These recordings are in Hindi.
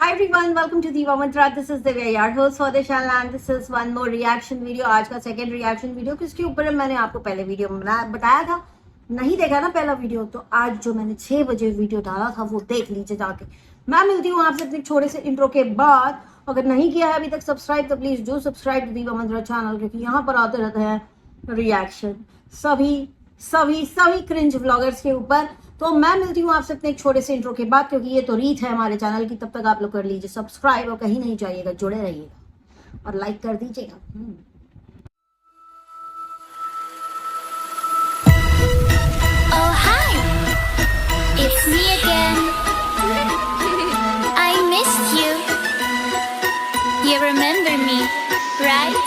Hi everyone, welcome to Diva Mantra. This is Divya, your host for the channel, and this is one more reaction video. आज का सेकंड रिएक्शन वीडियो किसके ऊपर मैंने आपको पहले वीडियो में बताया था, नहीं देखा ना पहला वीडियो, तो आज जो मैंने 6 बजे वीडियो डाला था वो देख लीजिए जाके। मैं मिलती हूँ आपसे अपने छोटे से इंट्रो के बाद। अगर नहीं किया है अभी तक सब्सक्राइब तो प्लीज डू सब्सक्राइब टू दीवा मंत्रा चैनल, क्योंकि यहाँ पर आते रहते हैं रिएक्शन सभी सभी सभी क्रिंज व्लॉगर्स के ऊपर। तो मैं मिलती हूँ आपसे अपने एक छोटे से इंट्रो के बाद, क्योंकि ये तो रीत है हमारे चैनल की। तब तक आप लोग कर लीजिए सब्सक्राइब और कहीं नहीं जाइएगा, जुड़े रहिएगा और लाइक कर दीजिएगा। Oh hi, it's me again. I missed you. You remember me, right?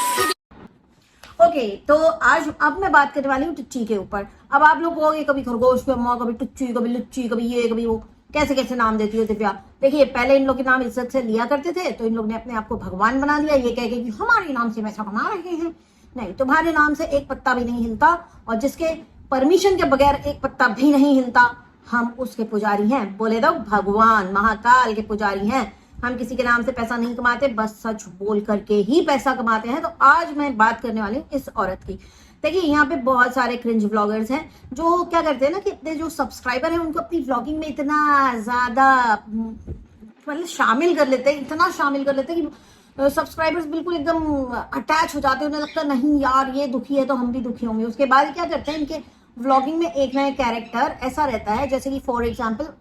Okay तो आज अब मैं बात करने वाली हूँ टुच्ची के ऊपर। अब आप लोग कहोगे कभी खरगोश पे अम्मा, कभी टुच्ची, कभी लुच्ची, कभी ये कभी वो, कैसे कैसे नाम देती हो दिव्या। देखिए पहले इन लोग के नाम इज्जत से लिया करते थे, तो इन लोग ने अपने आप को भगवान बना दिया ये कह के कि हमारे नाम से पैसा कमा रहे हैं। नहीं, तुम्हारे नाम से एक पत्ता भी नहीं हिलता, और जिसके परमिशन के बगैर एक पत्ता भी नहीं हिलता, हम उसके पुजारी हैं। बोले दो भगवान महाकाल के पुजारी हैं। हम किसी के नाम से पैसा नहीं कमाते, बस सच बोल करके ही पैसा कमाते हैं। तो आज मैं बात करने वाली हूँ इस औरत की। देखिए यहाँ पे बहुत सारे क्रिंज व्लॉगर्स हैं जो क्या करते हैं ना कि अपने जो सब्सक्राइबर हैं उनको अपनी व्लॉगिंग में इतना ज्यादा मतलब शामिल कर लेते हैं, इतना शामिल कर लेते हैं कि सब्सक्राइबर्स बिल्कुल एकदम अटैच हो जाते हैं। उन्हें लगता है नहीं यार ये दुखी है तो हम भी दुखी होंगे। उसके बाद क्या करते हैं, इनके व्लॉगिंग में एक नया कैरेक्टर ऐसा रहता है, जैसे कि for example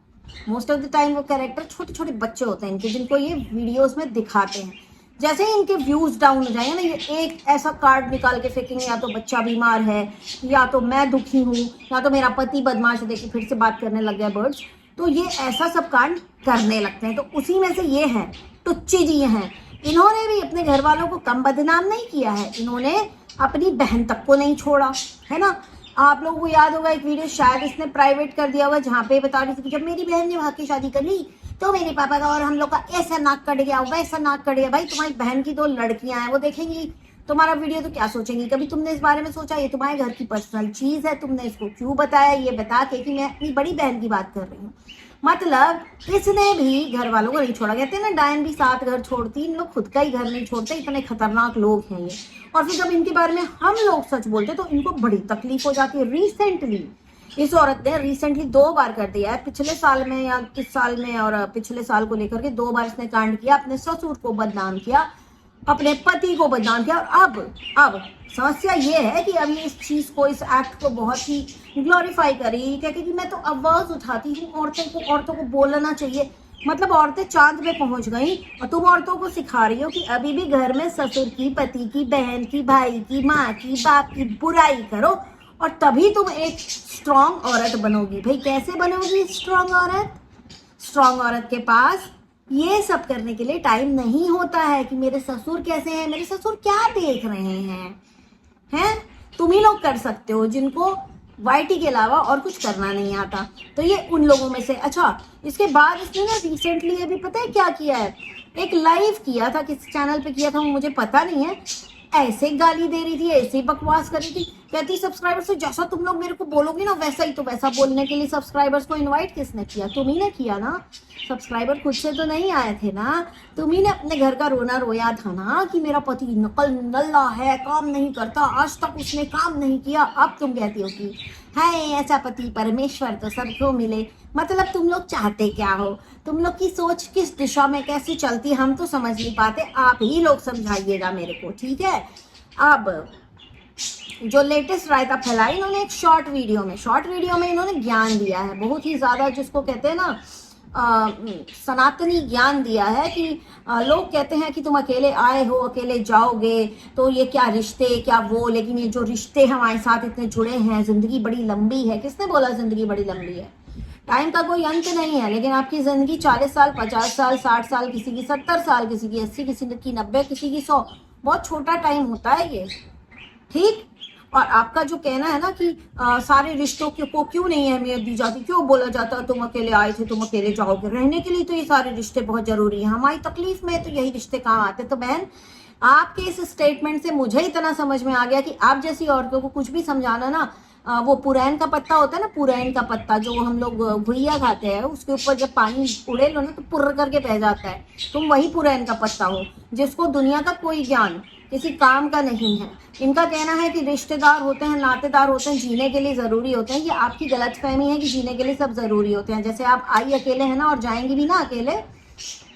most of the time वो कैरेक्टर छोटे छोटे बच्चे होते हैं इनके, जिनको ये वीडियोस में दिखाते हैं। जैसे ही इनके व्यूज डाउन हो जाएंगे ना, ये एक ऐसा कार्ड निकाल के फेंकेंगे, या तो बच्चा बीमार है, या तो मैं दुखी हूँ, या तो मेरा पति बदमाश है। देखिए फिर से बात करने लग गया बर्ड्स। तो ये ऐसा सब कांड करने लगते हैं। तो उसी में से ये है टुच्ची जी हैं। इन्होंने भी अपने घर वालों को कम बदनाम नहीं किया है, इन्होंने अपनी बहन तक को नहीं छोड़ा है ना। आप लोगों को याद होगा एक वीडियो शायद इसने प्राइवेट कर दिया हुआ, जहाँ पे बता रही थी कि जब मेरी बहन ने भाग की शादी कर ली तो मेरे पापा का और हम लोग का ऐसा नाक कट गया, वैसा नाक कट गया। भाई तुम्हारी बहन की 2 लड़कियां हैं, वो देखेंगी तुम्हारा वीडियो तो क्या सोचेंगी। कभी तुमने इस बारे में सोचा ये तुम्हारे घर की पर्सनल चीज है, तुमने इसको क्यों बताया ये बता के कि मैं अपनी बड़ी बहन की बात कर रही हूँ। मतलब इसने भी घर वालों को नहीं छोड़ा। कहते हैं ना डायन भी 7 घर छोड़ती, इन लोग खुद का ही घर नहीं छोड़ते। इतने खतरनाक लोग हैं ये। और फिर जब इनके बारे में हम लोग सच बोलते तो इनको बड़ी तकलीफ हो जाती है। रिसेंटली इस औरत ने 2 बार कर दिया है, पिछले साल में या इस साल में, और पिछले साल को लेकर के 2 बार इसने कांड किया। अपने ससुर को बदनाम किया, अपने पति को बदनाम किया। और अब समस्या ये है कि अब ये इस चीज को, इस एक्ट को बहुत ही ग्लोरीफाई करी, क्योंकि मैं तो आवाज उठाती हूँ औरतों को बोलना चाहिए। मतलब औरतें चांद पे पहुंच गई और तुम औरतों को सिखा रही हो कि अभी भी घर में ससुर की, पति की, बहन की, भाई की, माँ की, बाप की बुराई करो और तभी तुम एक स्ट्रॉन्ग औरत बनोगी। भाई कैसे बनोगी स्ट्रॉन्ग औरत? स्ट्रॉन्ग औरत के पास ये सब करने के लिए टाइम नहीं होता है कि मेरे ससुर कैसे हैं, मेरे ससुर क्या देख रहे हैं। तुम ही लोग कर सकते हो जिनको वाईटी के अलावा और कुछ करना नहीं आता। तो ये उन लोगों में से। अच्छा, इसके बाद इसने ना रिसेंटली अभी पता है क्या किया है, एक लाइव किया था, किस चैनल पे किया था वो मुझे पता नहीं है। ऐसे गाली दे रही थी, ऐसे ही बकवास कर रही थी। कहती सब्सक्राइबर से जैसा तुम लोग मेरे को बोलोगे ना वैसा ही, तो वैसा बोलने के लिए सब्सक्राइबर्स को इनवाइट किसने किया? तुम ही ने किया ना। सब्सक्राइबर खुद से तो नहीं आए थे ना। तुम ही ने अपने घर का रोना रोया था ना कि मेरा पति नकल नल्ला है, काम नहीं करता, आज तक उसने काम नहीं किया। अब तुम कहती हो कि हाय ऐसा पति परमेश्वर तो सबको मिले। मतलब तुम लोग चाहते क्या हो? तुम लोग की सोच किस दिशा में कैसी चलती हम तो समझ नहीं पाते। आप ही लोग समझाइएगा मेरे को, ठीक है। अब जो लेटेस्ट रायता फैला इन्होंने एक शॉर्ट वीडियो में इन्होंने ज्ञान दिया है, बहुत ही ज्यादा, जिसको कहते हैं ना सनातनी ज्ञान दिया है कि लोग कहते हैं कि तुम अकेले आए हो अकेले जाओगे, तो ये क्या रिश्ते क्या वो, लेकिन ये जो रिश्ते हमारे साथ इतने जुड़े हैं, जिंदगी बड़ी लंबी है। किसने बोला जिंदगी बड़ी लंबी है? टाइम का कोई अंत नहीं है, लेकिन आपकी जिंदगी 40 साल, 50 साल, 60 साल, किसी की 70 साल, किसी की 80, किसी की 90, किसी की 100, बहुत छोटा टाइम होता है ये, ठीक। और आपका जो कहना है ना कि सारे रिश्तों को क्यों नहीं अहमियत दी जाती, क्यों बोला जाता है तुम अकेले आए थे तुम अकेले जाओगे, रहने के लिए तो ये सारे रिश्ते बहुत जरूरी हैं, हमारी तकलीफ में तो यही रिश्ते काम आते। तो बहन आपके इस स्टेटमेंट से मुझे इतना समझ में आ गया कि आप जैसी औरतों को कुछ भी समझाना ना वो पुरैन का पत्ता होता है ना, पुरैन का पत्ता जो हम लोग भुइया खाते हैं, उसके ऊपर जब पानी उड़े लो ना तो पुर्र करके बह जाता है। तुम वही पुरैन का पत्ता हो जिसको दुनिया का कोई ज्ञान किसी काम का नहीं है। इनका कहना है कि रिश्तेदार होते हैं, नातेदार होते हैं, जीने के लिए ज़रूरी होते हैं। ये आपकी गलतफहमी है कि जीने के लिए सब ज़रूरी होते हैं। जैसे आप आई अकेले हैं ना और जाएंगी भी ना अकेले,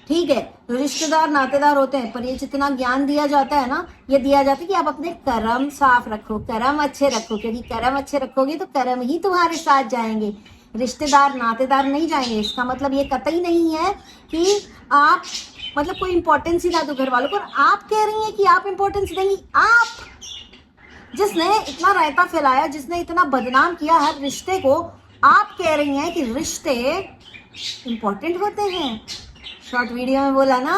ठीक है, रिश्तेदार नातेदार होते हैं, पर ये जितना ज्ञान दिया जाता है ना, ये दिया जाता है कि आप अपने कर्म साफ रखो, कर्म अच्छे रखो, क्योंकि कर्म अच्छे रखोगे तो कर्म ही तुम्हारे साथ जाएंगे, रिश्तेदार नातेदार नहीं जाएंगे। इसका मतलब ये कतई नहीं है कि आप मतलब कोई इंपॉर्टेंस ही ना दो घर वालों को। और आप कह रही हैं कि आप इंपॉर्टेंस देंगी, आप जिसने इतना रायता फैलाया, जिसने इतना बदनाम किया हर रिश्ते को, आप कह रही हैं कि रिश्ते इंपॉर्टेंट होते हैं। शॉर्ट वीडियो में बोला ना,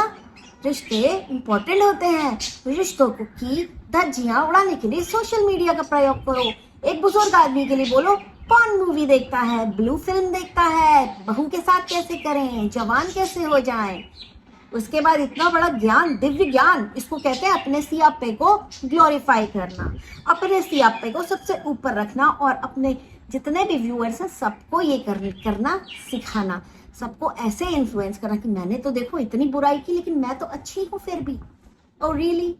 रिश्ते इंपॉर्टेंट होते हैं। रिश्तों की धज्जियां उड़ाने के लिए सोशल मीडिया का प्रयोग करो। एक बुजुर्ग आदमी के लिए बोलो, पॉर्न मूवी देखता है, ब्लू फिल्म देखता है, बहू के साथ कैसे करें, जवान कैसे हो जाएं। उसके बाद इतना बड़ा ज्ञान, दिव्य ज्ञान, इसको कहते हैं अपने सियापे को ग्लोरीफाई करना, अपने सियापे को सबसे ऊपर रखना और अपने जितने भी व्यूअर्स हैं सबको ये करना सिखाना, सबको ऐसे इन्फ्लुएंस करना कि मैंने तो देखो इतनी बुराई की लेकिन मैं तो अच्छी हूँ फिर भी। और रियली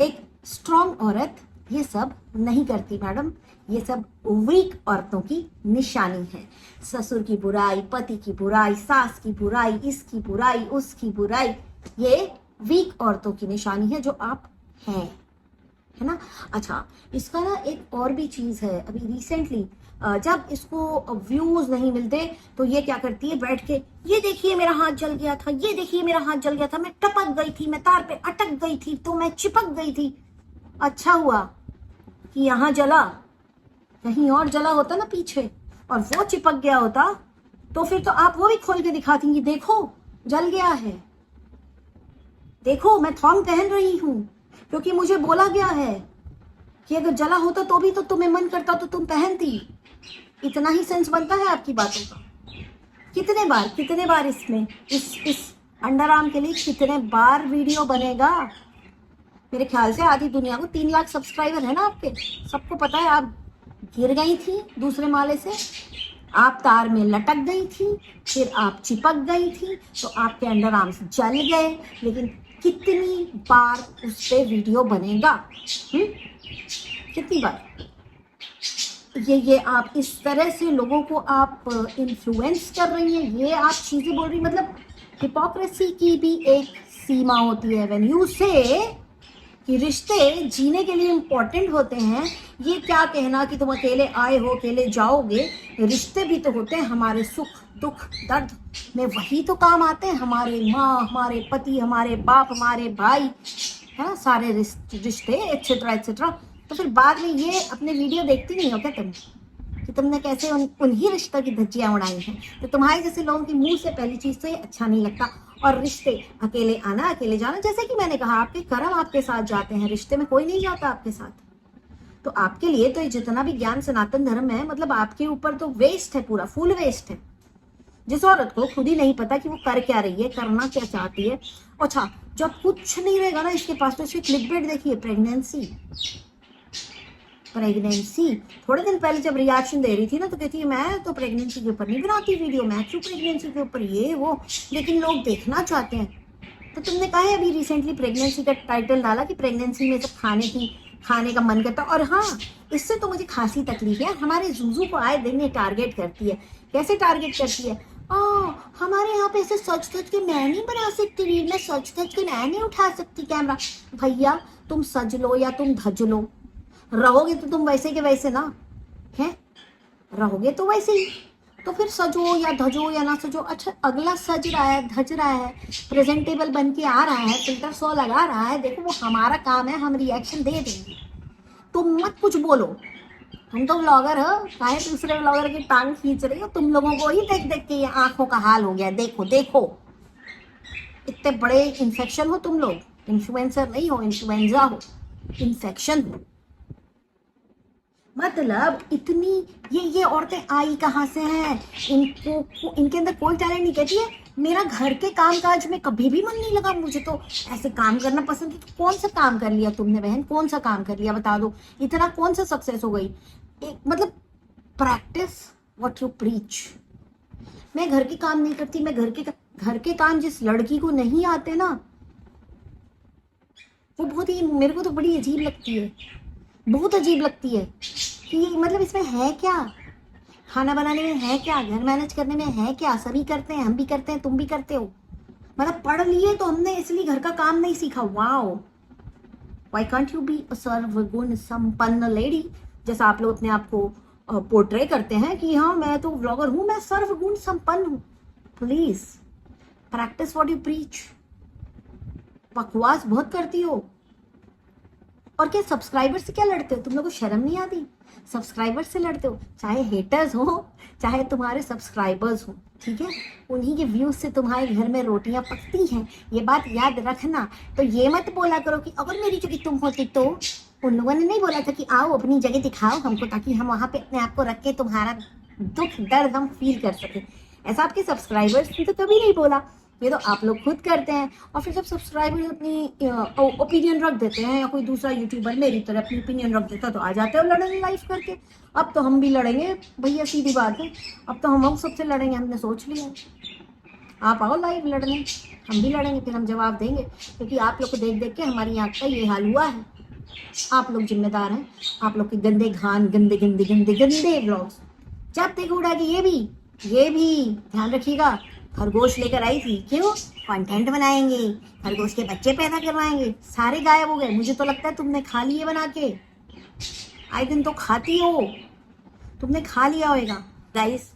एक स्ट्रॉन्ग औरत ये सब नहीं करती मैडम, ये सब वीक औरतों की निशानी है। ससुर की बुराई, पति की बुराई, सास की बुराई, इसकी बुराई, उसकी बुराई, ये वीक औरतों की निशानी है जो आप हैं, है ना। अच्छा, इसका ना एक और भी चीज है। अभी रिसेंटली जब इसको व्यूज नहीं मिलते तो ये क्या करती है, बैठ के ये देखिए मेरा हाथ जल गया था, ये देखिए मेरा हाथ जल गया था, मैं टपक गई थी, मैं तार पे अटक गई थी, तो मैं चिपक गई थी। अच्छा हुआ कि यहाँ जला, कहीं और जला होता ना पीछे और वो चिपक गया होता तो फिर तो आप वो भी खोल के दिखाती कि देखो जल गया है, देखो मैं थॉन्ग पहन रही हूं, क्योंकि मुझे बोला गया है कि अगर जला होता तो भी तो तुम्हें मन करता तो तुम पहनती। इतना ही सेंस बनता है आपकी बातों का। कितने बार इसमें इस अंडर आर्म के लिए कितने बार वीडियो बनेगा। मेरे ख्याल से आधी दुनिया को 3 लाख सब्सक्राइबर है ना आपके, सबको पता है आप गिर गई थी दूसरे माले से, आप तार में लटक गई थी, फिर आप चिपक गई थी, तो आपके अंडर आर्म्स जल गए। लेकिन कितनी बार उस पे वीडियो बनेगा, कितनी बार ये आप इस तरह से लोगों को आप इन्फ्लुएंस कर रही हैं, ये आप चीजें बोल रही, मतलब हिपोक्रेसी की भी एक सीमा होती है। व्हेन यू से कि रिश्ते जीने के लिए इम्पोर्टेंट होते हैं, ये क्या कहना कि तुम अकेले आए हो अकेले जाओगे। रिश्ते भी तो होते हैं, हमारे सुख दुख दर्द में वही तो काम आते हैं, हमारे माँ, हमारे पति, हमारे बाप, हमारे भाई, है ना, सारे रिश्ते एक्सेट्रा एक्सेट्रा। तो फिर बाद में ये अपने वीडियो देखती नहीं हो क्या तुम, कि तुमने कैसे उन्हीं रिश्तों की धज्जियां उड़ाई हैं। तो तुम्हारे जैसे लोगों के मुंह से पहली चीज तो ये अच्छा नहीं लगता। और रिश्ते अकेले आना अकेले जाना, जैसे कि मैंने कहा आपके कर्म आपके साथ जाते हैं, रिश्ते में कोई नहीं जाता आपके साथ। तो आपके लिए तो ये जितना भी ज्ञान सनातन धर्म है, मतलब आपके ऊपर तो वेस्ट है, पूरा फुल वेस्ट है। जिस औरत को खुद ही नहीं पता कि वो कर क्या रही है, करना क्या चाहती है। अच्छा, जब कुछ नहीं रहेगा ना इसके पास, तो इसकी क्लिकबेट देखिए, प्रेगनेंसी। थोड़े दिन पहले जब रिएक्शन दे रही थी ना, तो कहती है मैं तो प्रेगनेंसी के ऊपर नहीं बनाती वीडियो, मैं क्यों प्रेगनेंसी के ऊपर ये वो, लेकिन लोग देखना चाहते हैं। तो तुमने कहा है अभी रिसेंटली प्रेगनेंसी का टाइटल डाला कि प्रेगनेंसी में सब खाने का मन करता। और हाँ, इससे तो मुझे खासी तकलीफ है। हमारे जूजू को आए दिन ये टारगेट करती है। कैसे टारगेट करती है? हमारे यहाँ पे ऐसे सच के मैं नहीं बना सकती रील, मैं सच के मैं नहीं उठा सकती कैमरा। भैया तुम सज लो या तुम धज लो, रहोगे तो तुम वैसे के वैसे ना है, रहोगे तो वैसे ही। तो फिर सजो या धजो या ना सजो। अच्छा, अगला सज रहा है, धज रहा है, प्रेजेंटेबल बन के आ रहा है, फिल्टर सो लगा रहा है, देखो वो हमारा काम है, हम रिएक्शन दे देंगे। तुम मत कुछ बोलो, तुम तो व्लॉगर हो, काहे दूसरे व्लॉगर की टांग खींच रही हो। तुम लोगों को ही देख देख के ये आंखों का हाल हो गया। देखो देखो, इतने बड़े इन्फेक्शन हो तुम लोग। इन्फ्लुएंसर नहीं हो, इन्फ्लुएंजा हो, इन्फेक्शन हो। मतलब इतनी ये औरतें आई कहाँ से हैं? इनको इनके अंदर कोई टैलेंट नहीं। कहती है मेरा घर के काम काज में कभी भी मन नहीं लगा, मुझे तो ऐसे काम करना पसंद है। तो कौन सा काम कर लिया तुमने बहन, कौन सा काम कर लिया बता दो, इतना कौन सा सक्सेस हो गई। एक मतलब प्रैक्टिस व्हाट यू प्रीच। मैं घर के काम नहीं करती, मैं घर के काम जिस लड़की को नहीं आते ना, वो बहुत ही मेरे को तो बड़ी अजीब लगती है, बहुत अजीब लगती है कि मतलब इसमें है क्या, खाना बनाने में है क्या, घर मैनेज करने में है क्या। सभी करते हैं, हम भी करते हैं, तुम भी करते हो। मतलब पढ़ लिए तो हमने इसलिए घर का काम नहीं सीखा। Wow, why can't you be a सर्वगुण संपन्न लेडी, जैसा आप लोग अपने आप को पोर्ट्रे करते हैं कि हाँ मैं तो व्लॉगर हूं, मैं सर्वगुण संपन्न हूं। Please practice what you preach. बकवास बहुत करती हो। और क्या सब्सक्राइबर से क्या लड़ते हो, तुम लोगों को शर्म नहीं आती? सब्सक्राइबर से लड़ते हो, चाहे हेटर्स हो चाहे तुम्हारे सब्सक्राइबर्स हो, ठीक है। उन्हीं के व्यूज से तुम्हारे घर में रोटियां पकती हैं, ये बात याद रखना। तो ये मत बोला करो कि अगर मेरी जगह तुम होती तो। उन लोगों ने नहीं बोला था कि आओ अपनी जगह दिखाओ हमको, ताकि हम वहां पे अपने आप को रख के तुम्हारा दुख दर्द हम फील कर सके। ऐसा आपके सब्सक्राइबर्स ने तो कभी नहीं बोला, ये तो आप लोग खुद करते हैं। और फिर जब सब्सक्राइबर अपनी ओपिनियन रख देते हैं, या कोई दूसरा यूट्यूबर मेरी तरह अपनी ओपिनियन रख देता है, तो आ जाते हो लड़ने लाइव करके। अब तो हम भी लड़ेंगे भैया, सीधी बात है, अब तो हम सबसे लड़ेंगे, हमने सोच लिया। आप आओ लाइव लड़ने, हम भी लड़ेंगे, फिर हम जवाब देंगे। क्योंकि आप लोग को देख देख के हमारी आँख का ये हाल हुआ है। आप लोग जिम्मेदार हैं, आप लोग के गंदे घान गंदे गंदे गंदे गंदे ब्लॉग्स। जब देखो उड़ाएगी ये भी ध्यान रखिएगा। खरगोश लेकर आई थी, क्यों? कंटेंट बनाएंगे, खरगोश के बच्चे पैदा करवाएंगे, सारे गायब हो गए। मुझे तो लगता है तुमने खा लिए बना के, आए दिन तो खाती हो, तुमने खा लिया होगा। गाइस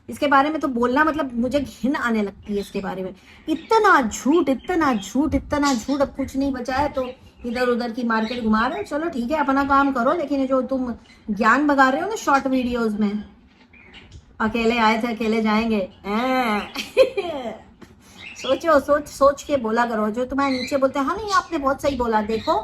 इसके बारे में तो बोलना मतलब मुझे घिन आने लगती है इसके बारे में। इतना झूठ इतना झूठ इतना झूठ, अब कुछ नहीं बचा है तो इधर उधर की मार्केट घुमा रहे हो। चलो ठीक है, अपना काम करो, लेकिन ये जो तुम ज्ञान बगा रहे हो ना शॉर्ट वीडियोज में, अकेले आए थे अकेले जाएंगे सोच के बोला करो। जो तुम्हारे नीचे बोलते हैं हाँ नहीं आपने बहुत सही बोला, देखो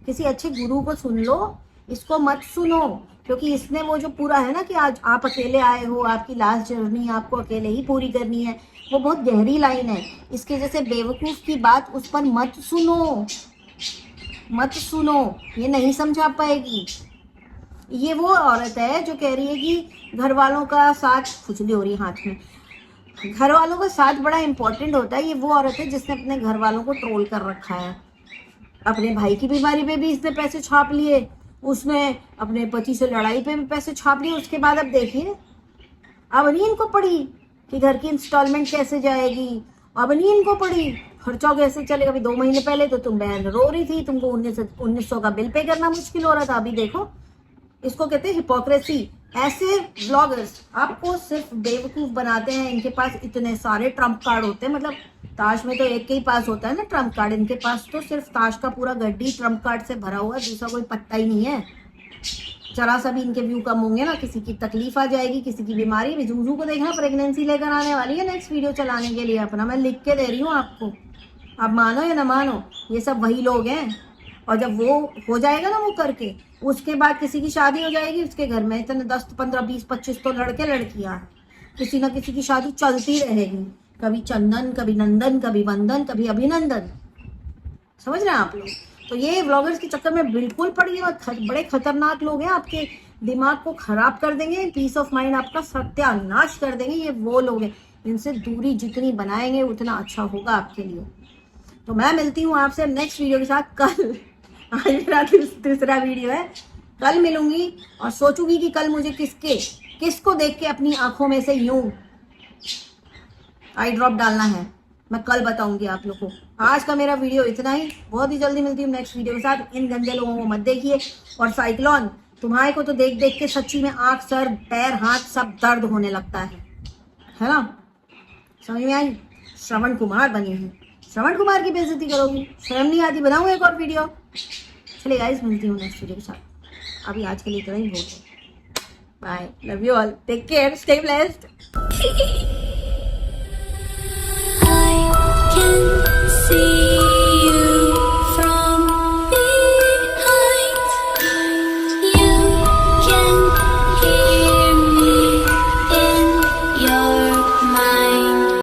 किसी अच्छे गुरु को सुन लो, इसको मत सुनो। क्योंकि इसने वो जो पूरा है ना कि आज आप अकेले आए हो, आपकी लास्ट जर्नी आपको अकेले ही पूरी करनी है, वो बहुत गहरी लाइन है। इसके जैसे बेवकूफ की बात उस पर मत सुनो, ये नहीं समझा पाएगी। ये वो औरत है जो कह रही है कि घर वालों का साथ, खुजली हो रही है हाथ में, घर वालों का साथ बड़ा इंपॉर्टेंट होता है। ये वो औरत है जिसने अपने घर वालों को ट्रोल कर रखा है। अपने भाई की बीमारी पे भी इसने पैसे छाप लिए, उसने अपने पति से लड़ाई पे भी पैसे छाप लिए। उसके बाद अब देखिए, अब नहीं इनको पड़ी कि घर की इंस्टॉलमेंट कैसे जाएगी, अब नहीं इनको पड़ी खर्चा कैसे चलेगा। अभी 2 महीने पहले तो तुम बहन रो रही थी, तुमको 1900 का बिल पे करना मुश्किल हो रहा था। अभी देखो, इसको कहते हैं हिपोक्रेसी। ऐसे ब्लॉगर्स आपको सिर्फ बेवकूफ बनाते हैं। इनके पास इतने सारे ट्रम्प कार्ड होते हैं, मतलब ताश में तो एक के ही पास होता है ना ट्रम्प कार्ड, इनके पास तो सिर्फ ताश का पूरा गड्डी ट्रम्प कार्ड से भरा हुआ है, दूसरा कोई पत्ता ही नहीं है। जरा सा भी इनके व्यू कम होंगे ना, किसी की तकलीफ आ जाएगी, किसी की बीमारी। भी जूझू को देखना, प्रेगनेंसी लेकर आने वाली है नेक्स्ट वीडियो चलाने के लिए अपना, मैं लिख के दे रही हूँ आपको, आप मानो या ना मानो, ये सब वही लोग हैं। और जब वो हो जाएगा ना वो करके, उसके बाद किसी की शादी हो जाएगी, उसके घर में इतने 10 15 20 25 तो लड़के लड़कियां, किसी ना किसी की शादी चलती रहेगी। कभी चंदन, कभी नंदन, कभी वंदन, कभी अभिनंदन। समझ रहे हैं आप लोग? तो ये व्लॉगर्स के चक्कर में बिल्कुल पड़िए, और बड़े खतरनाक लोग हैं, आपके दिमाग को खराब कर देंगे, पीस ऑफ माइंड आपका सत्यानाश कर देंगे। ये वो लोग हैं, इनसे दूरी जितनी बनाएंगे उतना अच्छा होगा आपके लिए। तो मैं मिलती हूँ आपसे नेक्स्ट वीडियो के साथ कल। आज मेरा तीसरा वीडियो है, कल मिलूंगी और सोचूंगी कि कल मुझे किसको देख के अपनी आंखों में से यूं आई ड्रॉप डालना है, मैं कल बताऊंगी आप लोग को। आज का मेरा वीडियो इतना ही, बहुत ही जल्दी मिलती हूँ नेक्स्ट वीडियो के साथ। इन गंदे लोगों को मत देखिए। और साइक्लोन, तुम्हारे को तो देख देख के सच्ची में आंख, सर, पैर, हाथ सब दर्द होने लगता है ना? समझ में आई? श्रवण कुमार बनी है, श्रवण कुमार की बेइज्जती करोगी, शर्म नहीं आती? बनाऊंगा एक और वीडियो। चलिए गाइस, मिलती हूँ नेक्स्ट वीडियो के साथ। अभी आज के लिए इतना ही बहुत है। Bye, love you all, take care, stay blessed. I can see